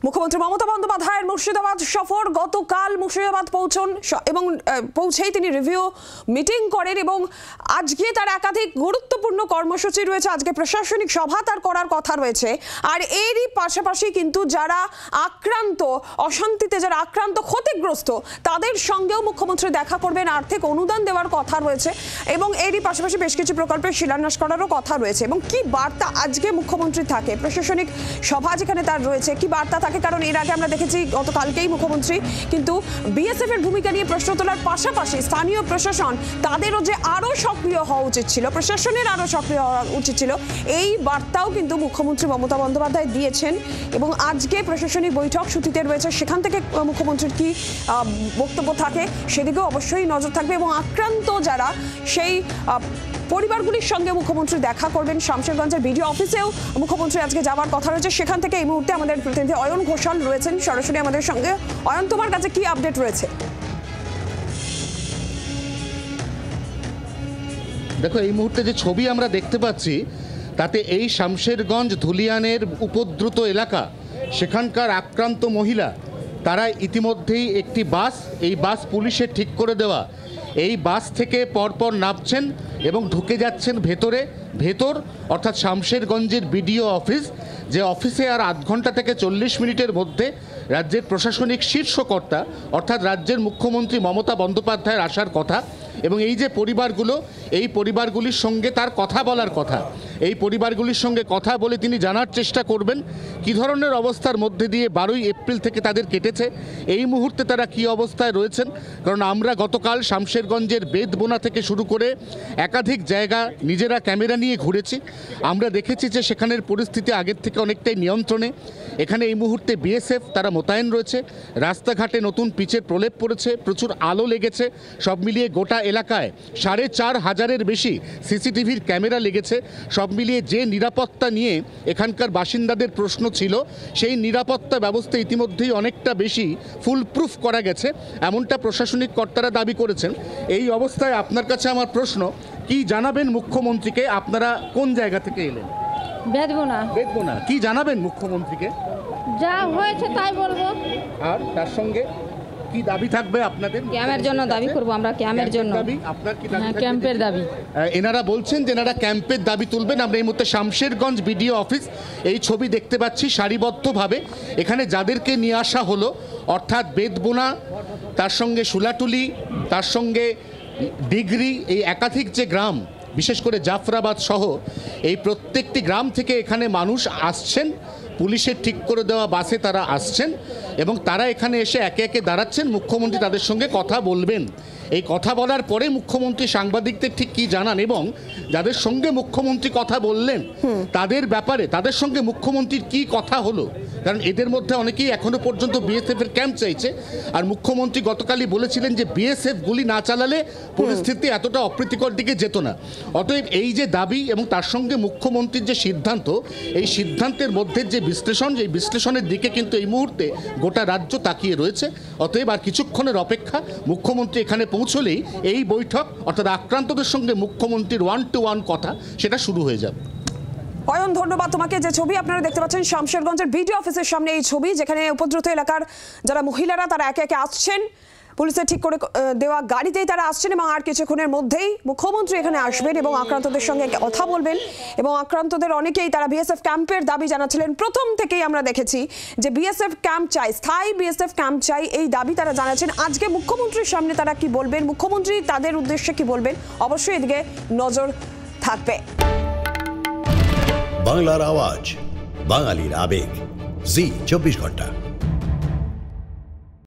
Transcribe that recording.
মুখ্যমন্ত্রী মমতা বন্দ্যোপাধ্যায়ের মুর্শিদাবাদ সফর। গতকাল মুর্শিদাবাদ পৌঁছেই তিনি রিভিউ মিটিং করেন এবং আজকে তার একাধিক গুরুত্বপূর্ণ কর্মসূচি রয়েছে। আজকে প্রশাসনিক সভা তার করার কথা রয়েছে। আর এরই পাশাপাশি কিন্তু যারা আক্রান্ত, অশান্তিতে যারা আক্রান্ত, ক্ষতিগ্রস্ত, তাদের সঙ্গেও মুখ্যমন্ত্রী দেখা করবেন। আর্থিক অনুদান দেওয়ার কথা রয়েছে এবং এরই পাশাপাশি বেশ কিছু প্রকল্পের শিলান্যাস করারও কথা রয়েছে। এবং কি বার্তা আজকে মুখ্যমন্ত্রী থাকে, প্রশাসনিক সভা যেখানে তার রয়েছে, কি বার্তা থাকে? কারণ এর আগে আমরা দেখেছি গতকালকেই মুখ্যমন্ত্রী কিন্তু বিএসএফ এর ভূমিকা নিয়ে প্রশ্ন তোলার পাশাপাশি স্থানীয় প্রশাসন তাদেরও যে আরো সক্রিয় হওয়া উচিত ছিল, প্রশাসনের আরো সক্রিয় হওয়া উচিত ছিল, এই বার্তাও কিন্তু মুখ্যমন্ত্রী মমতা বন্দ্যোপাধ্যায় দিয়েছেন। এবং আজকে প্রশাসনিক বৈঠক সূচিতে রয়েছে, সেখান থেকে মুখ্যমন্ত্রীর কি বক্তব্য থাকে সেদিকেও অবশ্যই নজর থাকবে। এবং আক্রান্ত যারা, সেই পরিবারগুলির সঙ্গে মুখ্যমন্ত্রী দেখা করবেন। শামশেরগঞ্জের বিডিও অফিসেও মুখ্যমন্ত্রী আজকে যাওয়ার কথা রয়েছে। সেখান থেকে এই মুহূর্তে আমাদের প্রতিনিধি অয়ন ঘোষাল রয়েছেন সরাসরি আমাদের সঙ্গে। অয়ন, তোমার কাছে কি আপডেট রয়েছে? দেখো, এই মুহূর্তে যে ছবি আমরা দেখতে পাচ্ছি তাতে এই শামশেরগঞ্জ ধুলিয়ানের উপদ্রুত এলাকা, সেখানকার আক্রান্ত মহিলা, তারা ইতিমধ্যেই একটি বাস, এই বাস পুলিশের ঠিক করে দেওয়া, এই বাস থেকে পরপর নামছেন এবং ঢুকে যাচ্ছেন ভেতর অর্থাৎ শামশেরগঞ্জের বিডিও অফিস, যে অফিসে আর আধ ঘন্টা থেকে 40 মিনিটের মধ্যে রাজ্যের প্রশাসনিক শীর্ষকর্তা অর্থাৎ রাজ্যের মুখ্যমন্ত্রী মমতা বন্দ্যোপাধ্যায়ের আসার কথা। এবং এই যে পরিবারগুলো, এই পরিবারগুলির সঙ্গে তার কথা বলার কথা, এই পরিবারগুলির সঙ্গে কথা বলে তিনি জানার চেষ্টা করবেন কী ধরনের অবস্থার মধ্যে দিয়ে 12ই এপ্রিল থেকে তাদের কেটেছে, এই মুহূর্তে তারা কি অবস্থায় রয়েছেন। কারণ আমরা গতকাল শামশেরগঞ্জের বেদবোনা থেকে শুরু করে একাধিক জায়গা নিজেরা ক্যামেরা নিয়ে ঘুরেছি। আমরা দেখেছি যে সেখানের পরিস্থিতি আগের থেকে অনেকটাই নিয়ন্ত্রণে। এখানে এই মুহূর্তে বিএসএফ তারা মোতায়েন রয়েছে, রাস্তাঘাটে নতুন পিচের প্রলেপ পড়েছে, প্রচুর আলো লেগেছে, সব মিলিয়ে গোটা এলাকায় 4,500-এর বেশি সিসিটিভির ক্যামেরা লেগেছে। সব মিলিয়ে যে নিরাপত্তা নিয়ে এখানকার বাসিন্দাদের প্রশ্ন ছিল, সেই নিরাপত্তা ব্যবস্থা ইতিমধ্যেই অনেকটা বেশি ফুলপ্রুফ করা গেছে, এমনটা প্রশাসনিক কর্তারা দাবি করেছেন। এই অবস্থায় আপনার কাছে আমার প্রশ্ন, কি জানাবেন মুখ্যমন্ত্রীকে? আপনারা কোন জায়গা থেকে এলেন? বেদবোনা। কি জানাবেন মুখ্যমন্ত্রীকে? যা হয়েছে তাই বলবো। আর তার সঙ্গে কি দাবি থাকবে আপনাদের? ক্যাম্পের জন্য দাবি করব আমরা, ক্যাম্পের জন্য। আপনার কি দাবি? ক্যাম্পের দাবি। এনারা বলছেন যে এনারা ক্যাম্পের দাবি তুলবেন। আমরা এই মুহূর্তে শামশেরগঞ্জ বিডিও অফিস, এই ছবি দেখতে পাচ্ছি সারিবদ্ধভাবে। এখানে যাদেরকে নিয়ে আসা হলো অর্থাৎ বেদবোনা, তার সঙ্গে শুলাটুলি, তার সঙ্গে ডিগরি, এই একাধিক যে গ্রাম, বিশেষ করে জাফরাবাদ সহ এই প্রত্যেকটি গ্রাম থেকে এখানে মানুষ আসছেন, পুলিশের ঠিক করে দেওয়া বাসে তারা আসছেন এবং তারা এখানে এসে একে একে দাঁড়াচ্ছেন। মুখ্যমন্ত্রী তাদের সঙ্গে কথা বলবেন। এই কথা বলার পরে মুখ্যমন্ত্রী সাংবাদিকদের ঠিক কি জানান এবং যাদের সঙ্গে মুখ্যমন্ত্রী কথা বললেন তাদের ব্যাপারে, তাদের সঙ্গে মুখ্যমন্ত্রীর কি কথা হলো। কারণ এদের মধ্যে অনেকেই এখনো পর্যন্ত বিএসএফ এর ক্যাম্প চাইছে। আর মুখ্যমন্ত্রী গতকালই বলেছিলেন যে বিএসএফ গুলি না চালালে পরিস্থিতি এতটা অপ্রীতিকর দিকে যেত না। অতএব এই যে দাবি এবং তার সঙ্গে মুখ্যমন্ত্রীর যে সিদ্ধান্ত, এই সিদ্ধান্তের মধ্যে যে বিশ্লেষণ, এই বিশ্লেষণের দিকে কিন্তু এই মুহূর্তে গোটা রাজ্য তাকিয়ে রয়েছে। অতএব আর কিছুক্ষণের অপেক্ষা, মুখ্যমন্ত্রী এখানে পৌঁছলেই এই বৈঠক অর্থাৎ আক্রান্তদের সঙ্গে মুখ্যমন্ত্রীর 1-to-1 কথা সেটা শুরু হয়ে যাবে। অয়ন, ধন্যবাদ তোমাকে। যে ছবি আপনারা দেখতে পাচ্ছেন শামশেরগঞ্জের বিডিও অফিসের সামনে, এই ছবি যেখানে উপদ্রুত এলাকার যারা মহিলারা তারা একে একে আসছেন, পুলিশের ঠিক করে দেওয়া গাড়িতেই তারা আসছেন এবং আর কিছুক্ষণের মধ্যেই মুখ্যমন্ত্রী এখানে আসবেন এবং আক্রান্তদের সঙ্গে কথা বলবেন। এবং আক্রান্তদের অনেকেই তারা বিএসএফ ক্যাম্পের দাবি জানাচ্ছিলেন। প্রথম থেকেই আমরা দেখেছি যে বিএসএফ ক্যাম্প চাই, স্থায়ী বিএসএফ ক্যাম্প চাই, এই দাবি তারা জানাচ্ছেন। আজকে মুখ্যমন্ত্রীর সামনে তারা কি বলবেন, মুখ্যমন্ত্রী তাদের উদ্দেশ্যে কি বলবেন, অবশ্যই এদিকে নজর থাকবে। বাংলার আওয়াজ, বাঙালির আবেগ, জি 24 ঘন্টা।